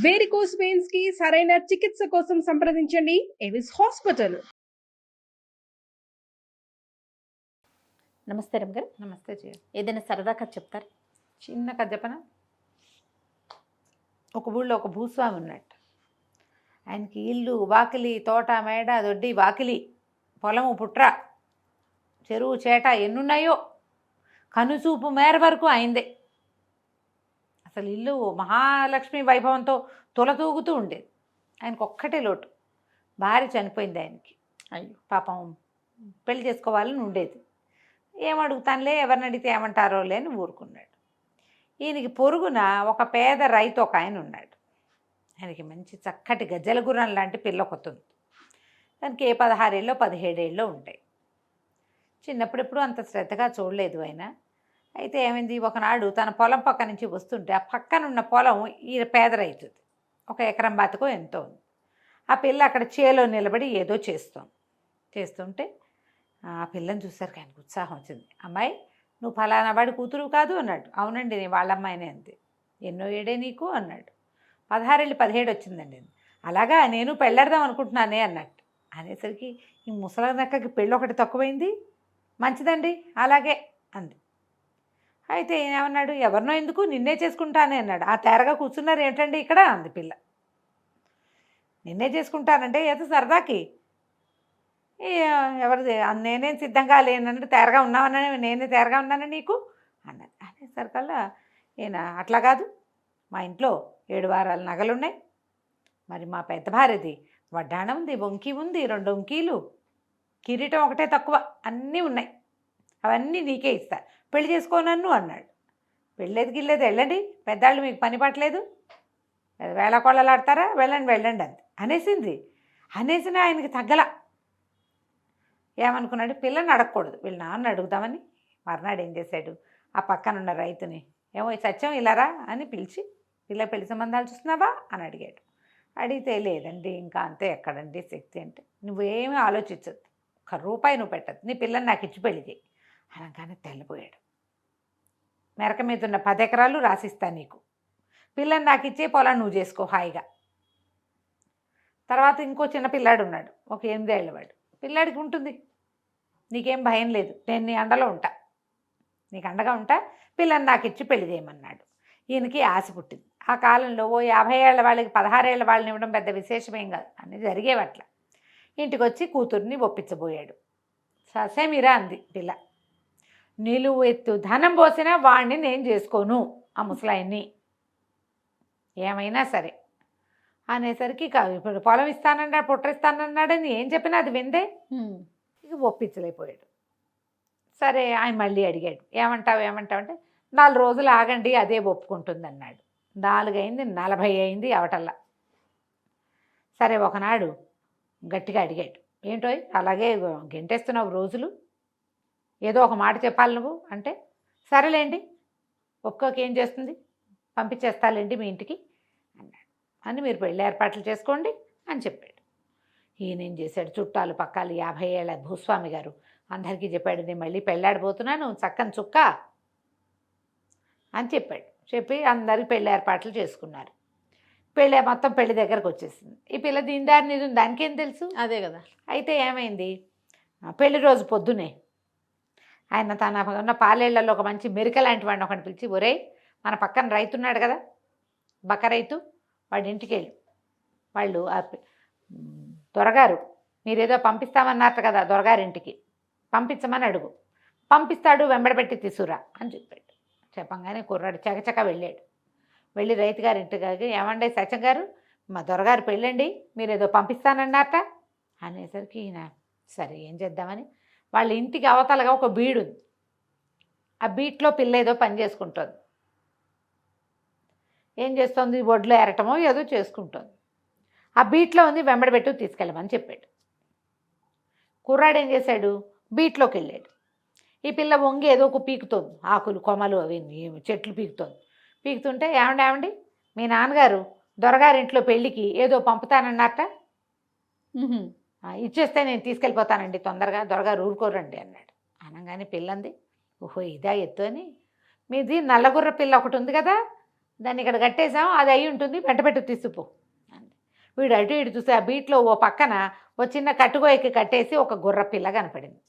Varicose veins కి సరైన చికిత్స కోసం సంప్రదించండి ఎవిస్ హాస్పిటల్. నమస్తే రమ్ గారు. నమస్తే జయ. ఏదైనా సరదా కథ చెప్తారు? చిన్న కథ చెప్పన. ఒక ఊళ్ళో ఒక భూస్వామి ఉన్నట్టు. ఆయనకి ఇల్లు, వాకిలి, తోట, మేడ, దొడ్డి, వాకిలి, పొలము, పుట్ర, చెరువు, చేట ఎన్నున్నాయో కనుచూపు మేర వరకు అయిందే. అసలు ఇల్లు మహాలక్ష్మి వైభవంతో తొలతూగుతూ ఉండేది. ఆయనకు ఒక్కటే లోటు, భార్య చనిపోయింది ఆయనకి. అయ్యో పాపం, పెళ్లి చేసుకోవాలని ఉండేది. ఏమడుగుతానులే, ఎవరిని అడిగితే ఏమంటారో లేని ఊరుకున్నాడు. ఈయనకి పొరుగున ఒక పేద రైతు ఒక ఆయన ఉన్నాడు. ఆయనకి మంచి చక్కటి గజ్జల గుర్రం లాంటి పిల్ల కొత్తుంది. దానికి 16 ఏళ్ళో 17 ఏళ్ళో ఉంటాయి. చిన్నప్పుడెప్పుడు అంత శ్రద్ధగా చూడలేదు ఆయన. అయితే ఏమైంది, ఒకనాడు తన పొలం పక్క నుంచి వస్తుంటే ఆ పక్కనున్న పొలం ఈ పేద రైతుది. 1 ఎకరం బతుకో ఎంతో ఉంది. ఆ పిల్ల అక్కడ చేలో నిలబడి ఏదో చేస్తుంటే ఆ పిల్లని చూసారు, ఆయనకు ఉత్సాహం వచ్చింది. అమ్మాయి, నువ్వు ఫలానా వాడి కూతురు కాదు అన్నాడు. అవునండి, నేను వాళ్ళ అమ్మాయినే అంతే. ఎన్నో ఏడే నీకు అన్నాడు. 16 ఏళ్ళు 17 వచ్చిందండి. అలాగా, నేను పెళ్ళాడదాం అనుకుంటున్నానే అన్నట్టు. అనేసరికి ఈ ముసలి నక్కకి పెళ్ళి ఒకటి తక్కువైంది. మంచిదండి అలాగే అంది. అయితే ఏమన్నాడు, ఎవరినో ఎందుకు, నిన్నే చేసుకుంటానే అన్నాడు. ఆ తేరగా కూర్చున్నారు ఏంటండి ఇక్కడ అంది పిల్ల. నిన్నే చేసుకుంటానంటే ఏదో సరదాకి, ఎవరిది, నేనేం సిద్ధంగా లేనన్నట్టు తేరగా ఉన్నావని, నేనే తేరగా ఉన్నాను నీకు అన్నది. అనేసరికల్లా ఈయన, అట్లా కాదు, మా ఇంట్లో 7 వారాల నగలున్నాయి, మరి మా పెద్ద భార్యది వడ్డాణం ఉంది, వంకి ఉంది, 2 వంకీలు, కిరీటం ఒకటే తక్కువ, అన్నీ ఉన్నాయి, అవన్నీ నీకే ఇస్తా, పెళ్లి చేసుకోనన్ను అన్నాడు. పెళ్ళేది గిల్లేదు, వెళ్ళండి, పెద్దాళ్ళు మీకు పని పట్టలేదు, వేళకోళ్ళలాడతారా, వెళ్ళండి అంది. అనేసింది. అనేసిన ఆయనకి తగ్గల. ఏమనుకున్నాడు, పిల్లని అడగకూడదు, వీళ్ళ నాన్న అడుగుదామని మర్నాడు ఏం చేశాడు, ఆ పక్కనున్న రైతుని, ఏమో సత్యం ఇలారా అని పిలిచి, పిల్ల పెళ్లి సంబంధాలు చూస్తున్నావా అని అడిగాడు. అడిగితే, లేదండి ఇంకా అంతే, ఎక్కడండి శక్తి అంటే, నువ్వేమీ ఆలోచించద్దు, 1 రూపాయి నువ్వు పెట్టద్దు, నీ పిల్లని నాకు ఇచ్చి పెళ్లి చేయి అనగానే తెల్లపోయాడు. మెరక మీద ఉన్న 10 ఎకరాలు రాసిస్తా నీకు, పిల్లని నాకు ఇచ్చే, పొలం నువ్వు చేసుకో హాయిగా. తర్వాత ఇంకో చిన్న పిల్లాడు ఉన్నాడు, ఒక 8 ఏళ్ళ వాడు. పిల్లాడికి ఉంటుంది, నీకేం భయం లేదు, నేను నీ అండలో ఉంటా, నీకు అండగా ఉంటా, పిల్లని నాకు ఇచ్చి పెళ్లి చేయమన్నాడు. ఈయనకి ఆశ పుట్టింది. ఆ కాలంలో ఓ 50 ఏళ్ల వాళ్ళకి 16 ఏళ్ల వాళ్ళని ఇవ్వడం పెద్ద విశేషమేం కాదు, అన్నీ జరిగేవట్ల. ఇంటికి వచ్చి కూతుర్ని ఒప్పించబోయాడు. ససేమిరా అంది పిల్ల, నిలువు ఎత్తు ధనం పోసినా వాడిని నేను చేసుకోను, ఆ ముసలాయన్ని ఏమైనా సరే అనేసరికి, ఇప్పుడు పొలం ఇస్తానన్నాడు, పుట్టిస్తానన్నాడని ఏం చెప్పినా అది విందే. ఇక ఒప్పించలేకపోయాడు. సరే ఆయన మళ్ళీ అడిగాడు, ఏమంటావు అంటే, 4 రోజులు ఆగండి అదే ఒప్పుకుంటుంది అన్నాడు. 4 అయింది, 40 అయింది అవటల్లా. సరే ఒకనాడు గట్టిగా అడిగాడు, ఏంటో అలాగే గెంటేస్తున్నావు రోజులు, ఏదో ఒక మాట చెప్పాలి నువ్వు అంటే, సరేలేండి ఒక్కొక్కేం చేస్తుంది, పంపించేస్తాలేండి మీ ఇంటికి అన్నాడు. అని మీరు పెళ్ళి ఏర్పాట్లు చేసుకోండి అని చెప్పాడు. ఈయనేం చేశాడు, చుట్టాలు పక్కాలు 50 ఏళ్ల భూస్వామి గారు అందరికీ చెప్పాడు, నేను మళ్ళీ పెళ్ళాడిపోతున్నాను, చక్కని చుక్క అని చెప్పాడు. చెప్పి అందరికి పెళ్ళి ఏర్పాట్లు చేసుకున్నారు. మొత్తం పెళ్లి దగ్గరకు వచ్చేసింది. ఈ పిల్ల దీనిదారిని దానికేం తెలుసు, అదే కదా. అయితే ఏమైంది, పెళ్లి రోజు పొద్దునే ఆయన తన ఉన్న పాలేళ్లలో ఒక మంచి మెరిక లాంటి వాడిని ఒకటి పిలిచి, ఒరేయ్ మన పక్కన రైతు ఉన్నాడు కదా, బక్క రైతు, వాడి ఇంటికి వెళ్ళి, వాళ్ళు దొరగారు మీరేదో పంపిస్తామన్నారు కదా దొరగారింటికి, పంపించమని అడుగు, పంపిస్తాడు, వెంబడబెట్టి తీసుకురా అని చెప్పాడు. చెప్పంగానే కుర్రాడు చకచక వెళ్ళాడు. వెళ్ళి రైతు గారి ఇంటికి, ఏమండే సత్యం గారు, మా దొరగారు పెళ్ళండి, మీరేదో పంపిస్తానన్నారట అనేసరికి ఈయన, సరే ఏం చేద్దామని వాళ్ళ ఇంటికి అవతలగా ఒక బీడు ఉంది. ఆ బీట్లో పిల్ల ఏదో పని చేసుకుంటుంది. ఏం చేస్తుంది, ఒడ్లో ఎరటమో ఏదో చేసుకుంటుంది. ఆ బీట్లో ఉంది, వెంబడబెట్టు తీసుకెళ్ళమని చెప్పాడు. కుర్రాడు ఏం చేశాడు, బీట్లోకి వెళ్ళాడు. ఈ పిల్ల వంగి ఏదో ఒక పీకుతోంది, ఆకులు కొమ్మలు అవి చెట్లు పీకుతుంటే, ఏమండి మీ నాన్నగారు దొరగారింట్లో పెళ్ళికి ఏదో పంపుతానన్నట్ట, ఇచ్చేస్తే నేను తీసుకెళ్ళిపోతానండి తొందరగా, దొరగారు ఊరుకోరండి అన్నాడు. అనగానే పిల్లంది, ఓహో ఇదా ఎత్తు అని, మీది నల్లగుర్ర పిల్ల ఒకటి ఉంది కదా, దాన్ని ఇక్కడ కట్టేసాం, అది అయి ఉంటుంది, వెంటబెట్టు తీసుకుపో. వీడు అటు ఇటు చూసి ఆ బీట్లో ఓ పక్కన ఓ చిన్న కట్టుకోయకి కట్టేసి ఒక గుర్రపిల్ల కనపడింది.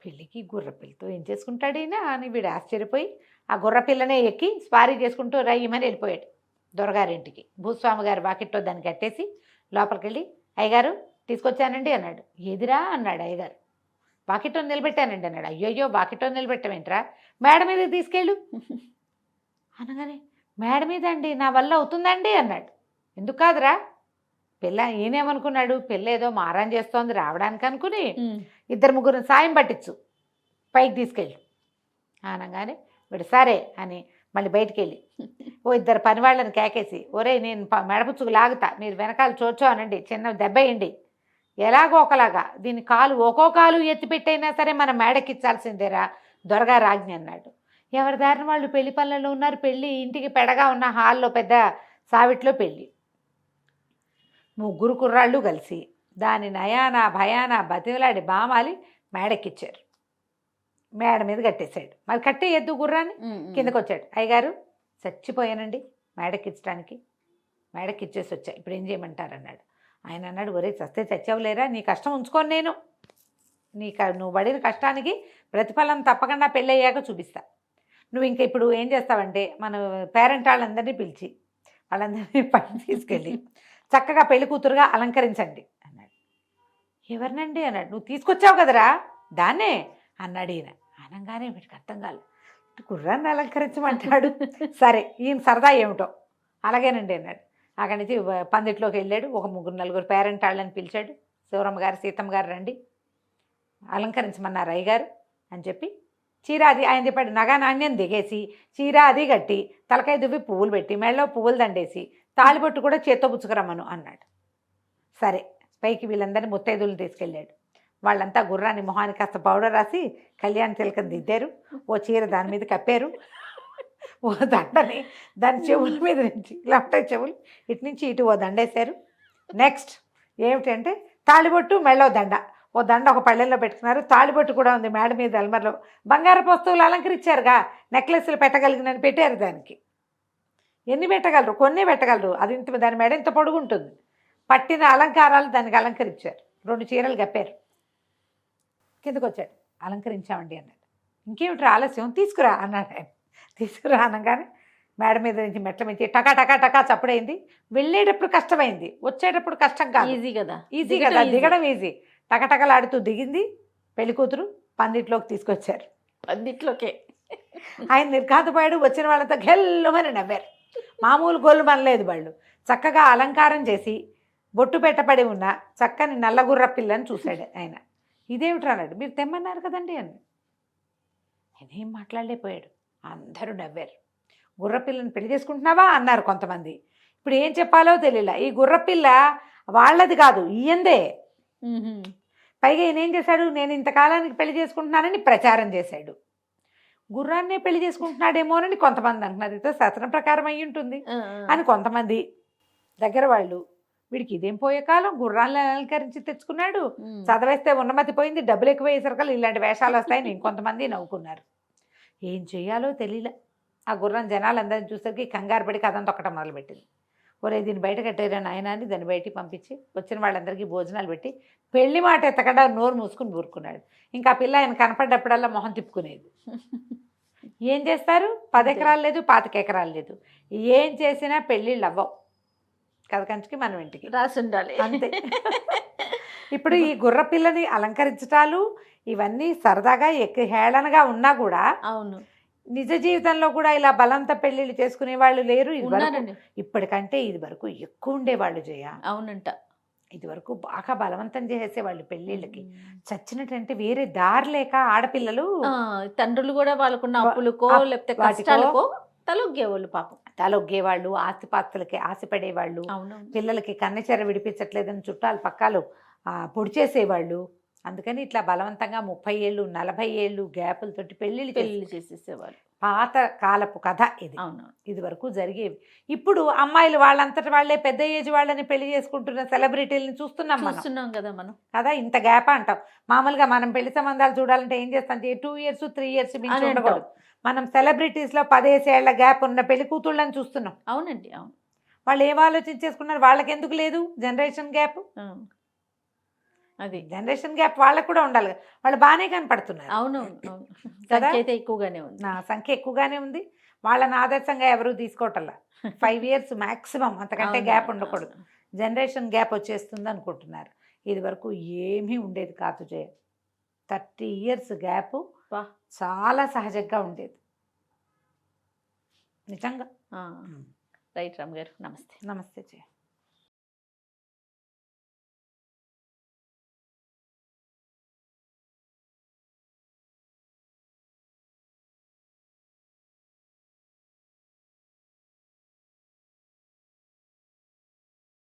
పెళ్ళికి గుర్రపిల్లతో ఏం చేసుకుంటాడు ఈయన అని వీడు ఆశ్చర్యపోయి ఆ గుర్రపిల్లనే ఎక్కి స్పారీ చేసుకుంటూ రయ్యమని వెళ్ళిపోయాడు దొరగారింటికి. భూస్వామి గారు వాకిట్లో దాన్ని కట్టేసి లోపలికి వెళ్ళి, అయ్యగారు తీసుకొచ్చానండి అన్నాడు. ఎదిరా అన్నాడు అయ్యగారు. వాకిట్లో నిలబెట్టానండి అన్నాడు. అయ్యోయ్యో వాకిట్లో నిలబెట్టమేంట్రా, మేడ మీద తీసుకెళ్ళు అనగానే, మేడ మీద అండి, నా వల్ల అవుతుందండి అన్నాడు. ఎందుకు కాదురా, పిల్ల ఈయనేమనుకున్నాడు, పిల్ల ఏదో మారం చేస్తోంది రావడానికి అనుకుని 2-3 సాయం పట్టించు పైకి తీసుకెళ్ళి అనగానే వీడు సరే అని మళ్ళీ బయటికి వెళ్ళి ఓ 2 పనివాళ్ళని కేకేసి, ఒరే నేను మెడపుచ్చుకు లాగుతా, మీరు వెనకాల చోచో అనండి, చిన్న దెబ్బ వేయండి, ఎలాగో ఒకలాగా దీని కాలు ఒక్కో కాలు ఎత్తిపెట్టైనా సరే మనం మేడకిచ్చాల్సిందేరా దొరగారు ఆజ్ఞ అన్నాడు. ఎవరి దారిన వాళ్ళు పెళ్లి పనులలో ఉన్నారు. పెళ్ళి ఇంటికి పెడగా ఉన్న హాల్లో పెద్ద సావిట్లో పెళ్ళి. 3 కుర్రాళ్ళు కలిసి దాని నయానా భయానా బతిలాడి బామాలి మేడెక్కిచ్చారు. మేడ మీద కట్టేశాడు. మరి కట్టే ఎద్దు గుర్రాన్ని కిందకు వచ్చాడు. అయ్యగారు చచ్చిపోయానండి మేడెక్కించడానికి, మేడెక్కిచ్చేసి వచ్చా, ఇప్పుడు ఏం చేయమంటారు అన్నాడు. ఆయన అన్నాడు, ఒరే చస్తే చచ్చావులేరా, నీ కష్టం ఉంచుకొని నేను నువ్వు పడిన కష్టానికి ప్రతిఫలం తప్పకుండా పెళ్ళయ్యాక చూపిస్తా. నువ్వు ఇంకా ఇప్పుడు ఏం చేస్తావంటే మన పేరెంట్ వాళ్ళందరినీ పిలిచి వాళ్ళందరినీ పని తీసుకెళ్ళి చక్కగా పెళ్లి కూతురుగా అలంకరించండి అన్నాడు. ఎవరినండి అన్నాడు. నువ్వు తీసుకొచ్చావు కదరా దాన్నే అన్నాడు ఈయన. అనగానే వీడికి అర్థం కాలేదు, కుర్రాన్ని అలంకరించమంటాడు. సరే ఈయన సరదా ఏమిటో, అలాగేనండి అన్నాడు. అక్కడి నుంచి పందిట్లోకి వెళ్ళాడు. ఒక 3-4 పేరెంట్ వాళ్ళని పిలిచాడు. శివరమ్మ గారు సీతమ్మ గారు రండి అలంకరించమన్నారు అయ్యగారు అని చెప్పి, చీర అది ఆయన చెప్పాడు, నగా నాణ్యం దిగేసి చీర అది కట్టి తలకాయ దువ్వి పువ్వులు పెట్టి మెళ్ళలో పువ్వులు దండేసి తాళిబొట్టు కూడా చేత్తో పుచ్చుకురమ్మను అన్నాడు. సరే పైకి వీళ్ళందరినీ ముత్తైదులను తీసుకెళ్ళాడు. వాళ్ళంతా గుర్రాన్ని మొహానికి కాస్త పౌడర్ రాసి కళ్యాణ తిలకం దిద్దారు. ఓ చీర దాని మీద కప్పారు, ఓ దండని దాని చెవుల మీద నుంచి ఇలా ఉంటాయి చెవులు, ఇటు నుంచి ఇటు ఓ దండేశారు. నెక్స్ట్ ఏమిటంటే తాళిబొట్టు మెళ్ళో దండ, ఓ దండ ఒక పళ్ళెల్లో పెట్టుకున్నారు. తాళిబొట్టు కూడా ఉంది మేడ మీద అల్మర్లో. బంగారపు వస్తువులు అలంకరించారుగా, నెక్లెస్లు పెట్టగలిగినని పెట్టారు. దానికి ఎన్ని పెట్టగలరు, కొన్నే పెట్టగలరు. అది ఇంత దాని మెడ ఇంత పొడుగుంటుంది. పట్టిన అలంకారాలు దానికి అలంకరించారు. 2 చీరలు కప్పారు. కిందకు వచ్చాడు. అలంకరించామండి అన్నాడు. ఇంకేమిటి ఆలస్యం, తీసుకురా అన్నాడు ఆయన. తీసుకురా అనగానే మేడ మీద నుంచి మెట్ల మీద టకా టకా టకా చప్పుడైంది. వెళ్ళేటప్పుడు కష్టమైంది, వచ్చేటప్పుడు కష్టం కాదు, ఈజీ కదా దిగడం ఈజీ. టకటకలాడుతూ దిగింది. పెళ్లి కూతురు పందిట్లోకి తీసుకొచ్చారు. పందిట్లోకే ఆయన నిర్ఘాతపోయాడు. వచ్చిన వాళ్ళతో గెల్లుమని నవ్వారు. మామూలు గోళ్ళు మనలేదు. వాళ్ళు చక్కగా అలంకారం చేసి బొట్టు పెట్టబడి ఉన్న చక్కని నల్లగుర్ర పిల్లని చూశాడు ఆయన. ఇదేమిటి అన్నాడు. మీరు తెమ్మన్నారు కదండి అని. ఆయన ఏం మాట్లాడలేకపోయాడు. అందరూ నవ్వారు. గుర్రపిల్లని పెళ్లి చేసుకుంటున్నావా అన్నారు కొంతమంది. ఇప్పుడు ఏం చెప్పాలో తెలియలా. ఈ గుర్రపిల్ల వాళ్ళది కాదు, ఈయందే. పైగా ఈయన ఏం చేశాడు, నేను ఇంతకాలానికి పెళ్లి చేసుకుంటున్నానని ప్రచారం చేశాడు. గుర్రాన్నే పెళ్లి చేసుకుంటున్నాడేమోనని కొంతమంది అంటున్నారు. ఇదో శాస్త్రం ప్రకారం అయ్యి ఉంటుంది అని కొంతమంది. దగ్గర వాళ్ళు, వీడికి ఇదేం పోయే కాలం, గుర్రాలను అలంకరించి తెచ్చుకున్నాడు, చదవేస్తే ఉన్నమతి పోయింది, డబ్బులు ఎక్కువ వేసరికలు ఇలాంటి వేషాలు వస్తాయని ఇంకొంతమంది నవ్వుకున్నారు. ఏం చెయ్యాలో తెలియలే. ఆ గుర్రం జనాలందరినీ చూసరికి కంగారు పడి కథం తొక్కటం మొదలుపెట్టింది. ఒరే దీన్ని బయట కట్టేరా నాయన అని దాన్ని బయటికి పంపించి వచ్చిన వాళ్ళందరికీ భోజనాలు పెట్టి పెళ్లి మాట ఎత్తకుండా నోరు మూసుకుని ఊరుకున్నాడు. ఇంకా ఆ పిల్ల ఆయన కనపడ్డప్పుడల్లా మొహం తిప్పుకునేది. ఏం చేస్తారు, 10 ఎకరాలు లేదు, 25 ఎకరాలు లేదు, ఏం చేసినా పెళ్ళిళ్ళు అవ్వవు. కథకంచికి మనం ఇంటికి రాసి ఉండాలి అంతే. ఇప్పుడు ఈ గుర్ర పిల్లని అలంకరించటాలు ఇవన్నీ సరదాగా హేళనగా ఉన్నా కూడా, అవును, నిజ జీవితంలో కూడా ఇలా బలంత పెళ్లిళ్ళు చేసుకునే వాళ్ళు లేరు. ఇప్పటికంటే ఇది వరకు ఎక్కువ ఉండేవాళ్ళు జయ. అవునంట. ఇది వరకు బాగా బలవంతం చేసేవాళ్ళు పెళ్లిళ్ళకి. చచ్చినట్టంటే వేరే దారి లేక ఆడపిల్లలు తండ్రులు కూడా వాళ్ళకున్న అప్పులకో లేకపోతే కష్టాలకో తలొగ్గేవాళ్ళు. పాపం తలొగ్గేవాళ్ళు, ఆస్తిపాస్తులకి ఆశపడేవాళ్ళు, పిల్లలకి కన్నెచెర విడిపించట్లేదని చుట్టాలు పక్కాలు పొడి చేసేవాళ్ళు. అందుకని ఇట్లా బలవంతంగా 30 ఏళ్ళు 40 ఏళ్ళు గ్యాపులతోటి పెళ్ళిళ్ళు చేసేసేవాళ్ళు. పాత కాలపు కథ ఇది. అవును, ఇది వరకు జరిగేవి. ఇప్పుడు అమ్మాయిలు వాళ్ళంతటి వాళ్ళే పెద్ద ఏజ్ వాళ్ళని పెళ్లి చేసుకుంటున్న సెలబ్రిటీలని చూస్తున్నాం కదా మనం. కదా, ఇంత గ్యాప్ అంటాం. మామూలుగా మనం పెళ్లి సంబంధాలు చూడాలంటే ఏం చేస్తాం, 2 years 3 years మించి ఉండకూడదు. మనం సెలబ్రిటీస్లో 10 ఏళ్ల గ్యాప్ ఉన్న పెళ్లి కూతుళ్ళని చూస్తున్నాం. అవునండి, అవును. వాళ్ళు ఏం ఆలోచించేసుకున్నారు, వాళ్ళకి ఎందుకు లేదు జనరేషన్ గ్యాప్? అది జనరేషన్ గ్యాప్ వాళ్ళకు కూడా ఉండాలి కదా. వాళ్ళు బాగానే కనపడుతున్నారు. అవును, అవును. కదా? సంఖ్య అయితే ఎక్కువగానే ఉంది. నా సంఖ్య ఎక్కువగానే ఉంది. వాళ్ళని ఆదర్శంగా ఎవరు తీసుకోవటంలా. 5 ఇయర్స్ మ్యాక్సిమం, అంతకంటే అవును, గ్యాప్ ఉండకూడదు. అవును. జనరేషన్ గ్యాప్ వచ్చేస్తుంది అనుకుంటున్నారు. ఇది వరకు ఏమీ ఉండేది కాదు జయ. 30 ఇయర్స్ గ్యాప్ వా. చాలా సహజంగా ఉండేది నిజంగా. రైట్ రామ్ గారు, నమస్తే. నమస్తే జయ.